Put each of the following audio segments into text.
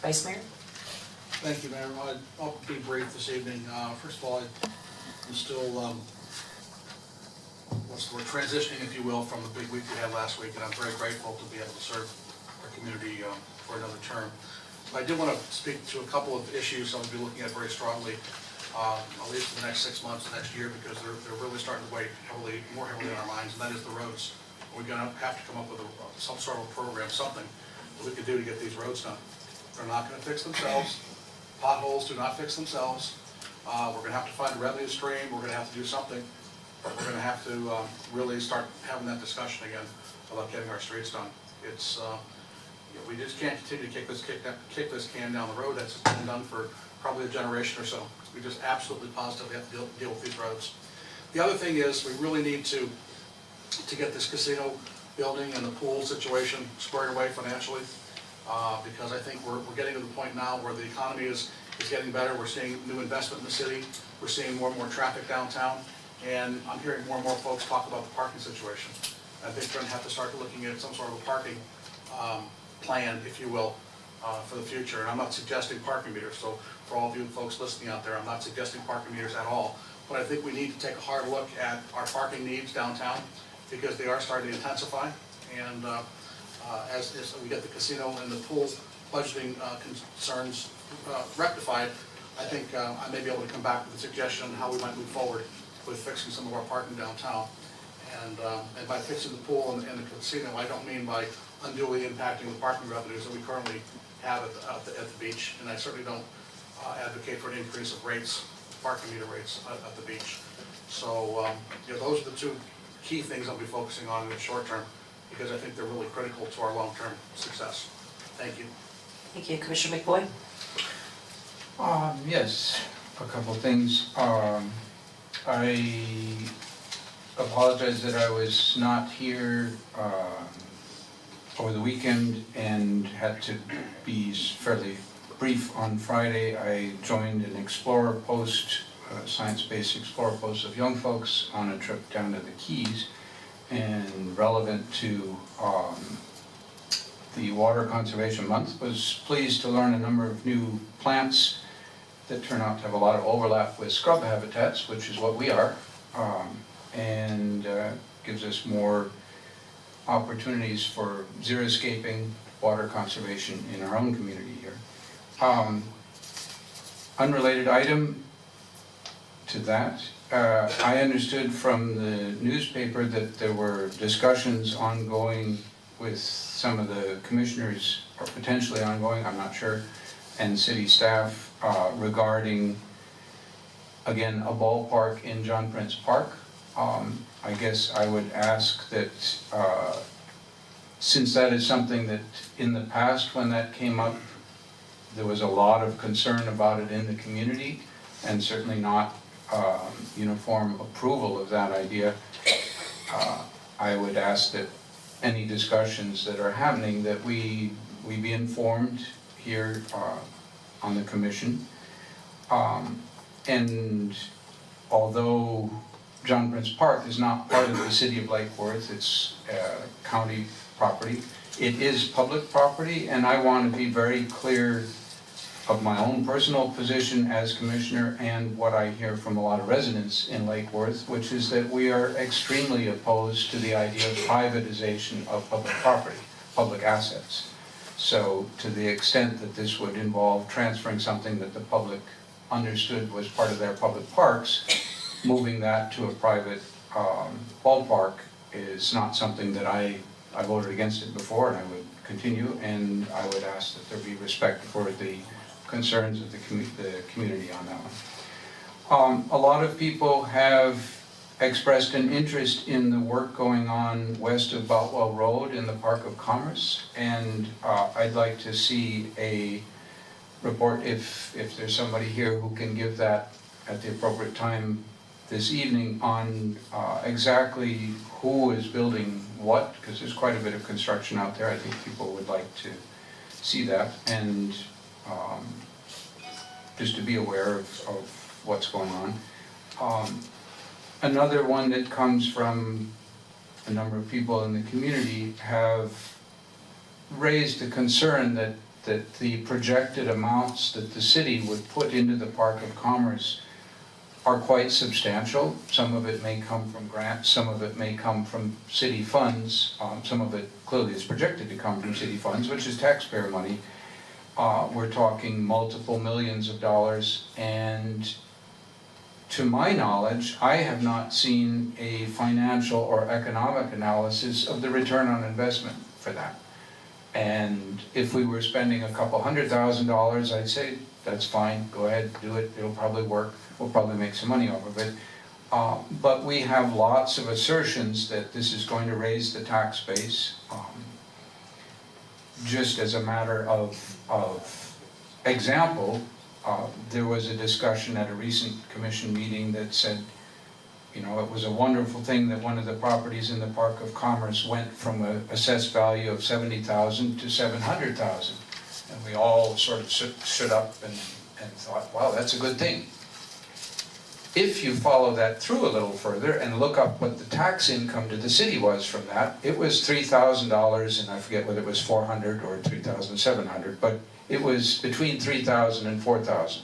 Vice Mayor? Thank you, Mayor. I'll be brief this evening. First of all, I'm still, we're transitioning, if you will, from the big week we had last week, and I'm very grateful to be able to serve our community for another term. But I do want to speak to a couple of issues I'm going to be looking at very strongly, at least for the next 6 months, the next year, because they're really starting to weigh more heavily on our minds, and that is the roads. We're going to have to come up with some sort of a program, something that we can do to get these roads done. They're not going to fix themselves. Potholes do not fix themselves. We're going to have to find a revenue stream. We're going to have to do something. But we're going to have to really start having that discussion again about getting our streets done. It's we just can't continue to kick this can down the road. That's been done for probably a generation or so. We just absolutely positively have to deal with these roads. The other thing is we really need to get this casino building and the pool situation squared away financially. Because I think we're getting to the point now where the economy is getting better. We're seeing new investment in the city. We're seeing more and more traffic downtown. And I'm hearing more and more folks talk about the parking situation. I think we're going to have to start looking at some sort of a parking plan, if you will, for the future. And I'm not suggesting parking meters. So for all of you folks listening out there, I'm not suggesting parking meters at all. But I think we need to take a hard look at our parking needs downtown because they are starting to intensify. And as we get the casino and the pool budgeting concerns rectified, I think I may be able to come back with a suggestion on how we might move forward with fixing some of our parking downtown. And by fixing the pool and the casino, I don't mean by unduly impacting the parking revenues that we currently have at the beach. And I certainly don't advocate for an increase of rates, parking meter rates at the beach. So those are the two key things I'll be focusing on in the short term, because I think they're really critical to our long-term success. Thank you. Thank you. Commissioner McBoy? Yes, a couple of things. I apologize that I was not here over the weekend and had to be fairly brief on Friday. I joined an Explorer Post, science-based Explorer Post of young folks on a trip down to the Keys. And relevant to the Water Conservation Month, was pleased to learn a number of new plants that turn out to have a lot of overlap with scrub habitats, which is what we are, and gives us more opportunities for xeriscaping water conservation in our own community here. Unrelated item to that, I understood from the newspaper that there were discussions ongoing with some of the commissioners, or potentially ongoing, I'm not sure, and city staff regarding, again, a ballpark in John Prince Park. I guess I would ask that, since that is something that in the past when that came up, there was a lot of concern about it in the community, and certainly not uniform approval of that idea. I would ask that any discussions that are happening, that we be informed here on the commission. And although John Prince Park is not part of the city of Lake Worth, it's county property, it is public property, and I want to be very clear of my own personal position as commissioner and what I hear from a lot of residents in Lake Worth, which is that we are extremely opposed to the idea of privatization of public property, public assets. So to the extent that this would involve transferring something that the public understood was part of their public parks, moving that to a private ballpark is not something that I voted against it before, and I would continue, and I would ask that there be respect for the concerns of the community on that one. A lot of people have expressed an interest in the work going on west of Boutwell Road in the Park of Commerce, and I'd like to see a report, if there's somebody here who can give that at the appropriate time this evening, on exactly who is building what, because there's quite a bit of construction out there. I think people would like to see that, and just to be aware of what's going on. Another one that comes from a number of people in the community have raised the concern that that the projected amounts that the city would put into the Park of Commerce are quite substantial. Some of it may come from grants, some of it may come from city funds, some of it clearly is projected to come from city funds, which is taxpayer money. We're talking multiple millions of dollars, and to my knowledge, I have not seen a financial or economic analysis of the return on investment for that. And if we were spending a couple $100,000, I'd say, that's fine, go ahead, do it, it'll probably work, we'll probably make some money off of it. But we have lots of assertions that this is going to raise the tax base. Just as a matter of example, there was a discussion at a recent commission meeting that said, you know, it was a wonderful thing that one of the properties in the Park of Commerce went from an assessed value of $70,000 to $700,000. And we all sort of stood up and thought, wow, that's a good thing. If you follow that through a little further and look up what the tax income to the city was from that, it was $3,000, and I forget whether it was $400 or $3,700, but it was between $3,000 and $4,000.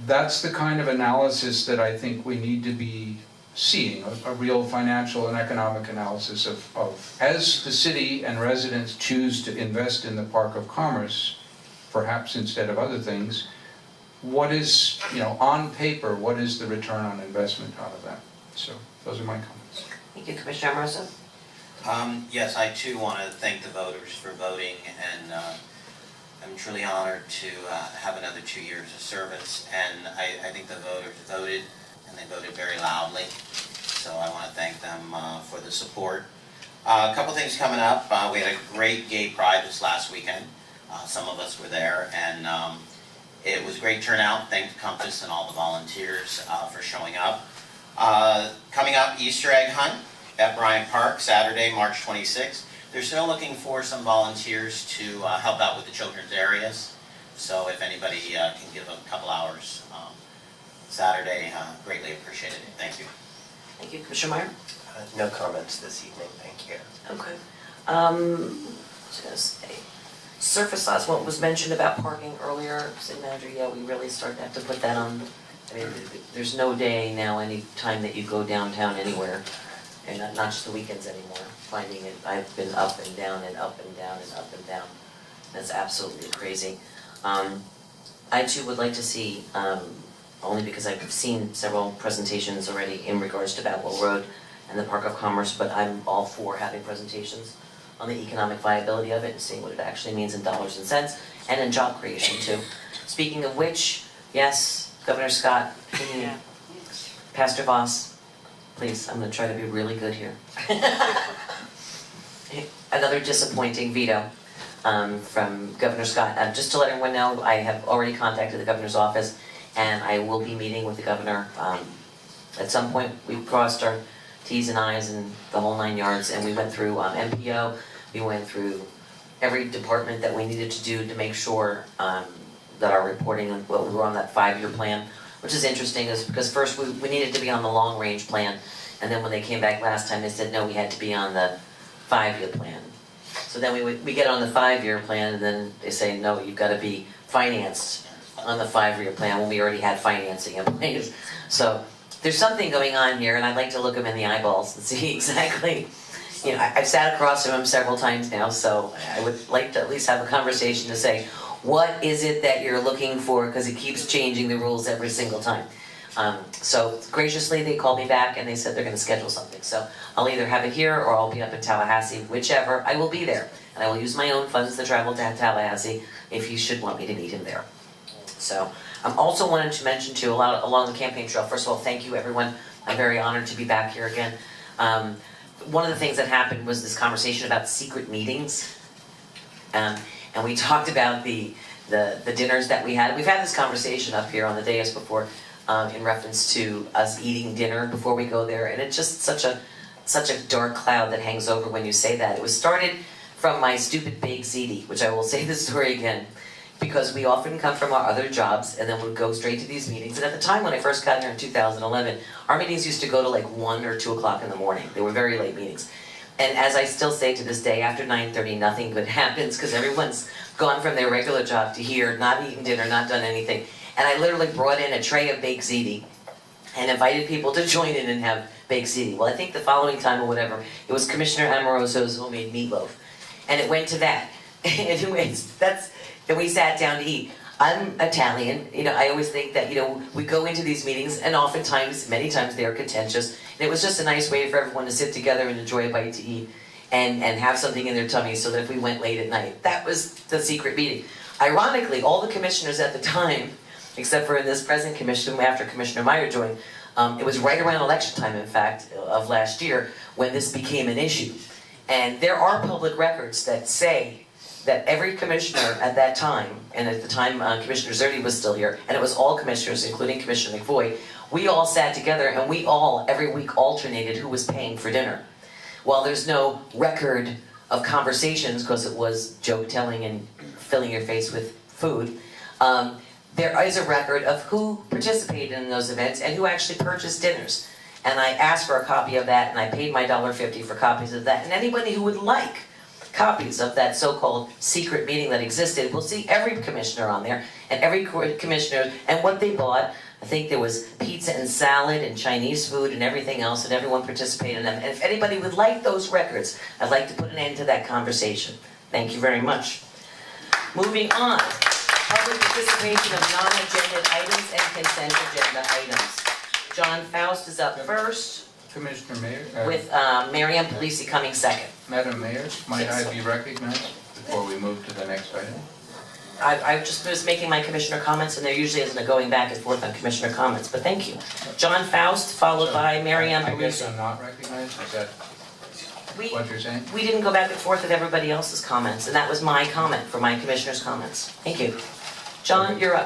That's the kind of analysis that I think we need to be seeing, a real financial and economic analysis of as the city and residents choose to invest in the Park of Commerce, perhaps instead of other things, what is, you know, on paper, what is the return on investment out of that? So those are my comments. Thank you, Commissioner Amoroso. Yes, I too want to thank the voters for voting, and I'm truly honored to have another 2 years of service, and I think the voters voted, and they voted very loudly, so I want to thank them for the support. A couple things coming up. We had a great gay pride this last weekend. Some of us were there, and it was a great turnout. Thanks Compass and all the volunteers for showing up. Coming up, Easter egg hunt at Bryant Park, Saturday, March 26th. They're still looking for some volunteers to help out with the children's areas. So if anybody can give a couple hours Saturday, greatly appreciated. Thank you. Thank you, Commissioner Meyer. No comments this evening, thank you. Okay. I was going to say, surface lots, what was mentioned about parking earlier, City Manager, yeah, we really started to have to put that on. I mean, there's no day now, any time that you go downtown anywhere, and not just the weekends anymore, finding it, I've been up and down and up and down and up and down. That's absolutely crazy. I too would like to see, only because I've seen several presentations already in regards to Babwell Road and the Park of Commerce, but I'm all for having presentations on the economic viability of it and seeing what it actually means in dollars and cents, and in job creation too. Speaking of which, yes, Governor Scott, Pastor Voss, please, I'm going to try to be really good here. Another disappointing veto from Governor Scott. Just to let everyone know, I have already contacted the governor's office, and I will be meeting with the governor. At some point, we crossed our T's and I's and the whole 9 yards, and we went through MPO, we went through every department that we needed to do to make sure that our reporting, well, we were on that 5-year plan, which is interesting, is because first we needed to be on the long-range plan, and then when they came back last time, they said, no, we had to be on the 5-year plan. So then we get on the 5-year plan, and then they say, no, you've got to be financed on the 5-year plan when we already had financing in place. So there's something going on here, and I'd like to look him in the eyeballs and see exactly. You know, I've sat across from him several times now, so I would like to at least have a conversation to say, what is it that you're looking for? Because it keeps changing the rules every single time. So graciously, they called me back and they said they're going to schedule something. So I'll either have it here or I'll be up in Tallahassee, whichever. I will be there, and I will use my own funds to travel to Tallahassee if you should want me to meet him there. So I also wanted to mention too, along the campaign trail, first of all, thank you everyone. I'm very honored to be back here again. One of the things that happened was this conversation about secret meetings. And we talked about the dinners that we had. We've had this conversation up here on the dais before in reference to us eating dinner before we go there. And it's just such a dark cloud that hangs over when you say that. It was started from my stupid baked ziti, which I will say the story again, because we often come from our other jobs and then we'd go straight to these meetings. And at the time when I first got here in 2011, our meetings used to go to like 1 or 2 o'clock in the morning. They were very late meetings. And as I still say to this day, after 9:30, nothing good happens, because everyone's gone from their regular job to here, not eaten dinner, not done anything. And I literally brought in a tray of baked ziti and invited people to join in and have baked ziti. Well, I think the following time or whatever, it was Commissioner Amoroso's homemade meatloaf. And it went to that. And we sat down to eat. I'm Italian, I always think that, we go into these meetings and oftentimes, many times they are contentious. And it was just a nice way for everyone to sit together and enjoy a bite to eat and have something in their tummies so that if we went late at night, that was the secret meeting. Ironically, all the commissioners at the time, except for this present commission after Commissioner Meyer joined, it was right around election time, in fact, of last year when this became an issue. And there are public records that say that every commissioner at that time, and at the time Commissioner Zerdy was still here, and it was all commissioners, including Commissioner McVoy, we all sat together and we all, every week, alternated who was paying for dinner. While there's no record of conversations, because it was joke telling and filling your face with food, there is a record of who participated in those events and who actually purchased dinners. And I asked for a copy of that, and I paid my $1.50 for copies of that. And anybody who would like copies of that so-called secret meeting that existed will see every commissioner on there, and every commissioner, and what they bought. I think there was pizza and salad and Chinese food and everything else, and everyone participated in them. And if anybody would like those records, I'd like to put an end to that conversation. Thank you very much. Moving on. Public participation of non-agenda items and consent agenda items. John Faust is up first, Commissioner Mayor, with Miriam Polisi coming second. Madam Mayor, might I be recognized before we move to the next item? I just was making my commissioner comments, and there usually isn't a going back and forth on commissioner comments, but thank you. John Faust, followed by Miriam I guess Polisi. I'm not recognized, is that what you're saying? We didn't go back and forth with everybody else's comments, and that was my comment for my commissioner's comments. Thank you. John, you're up.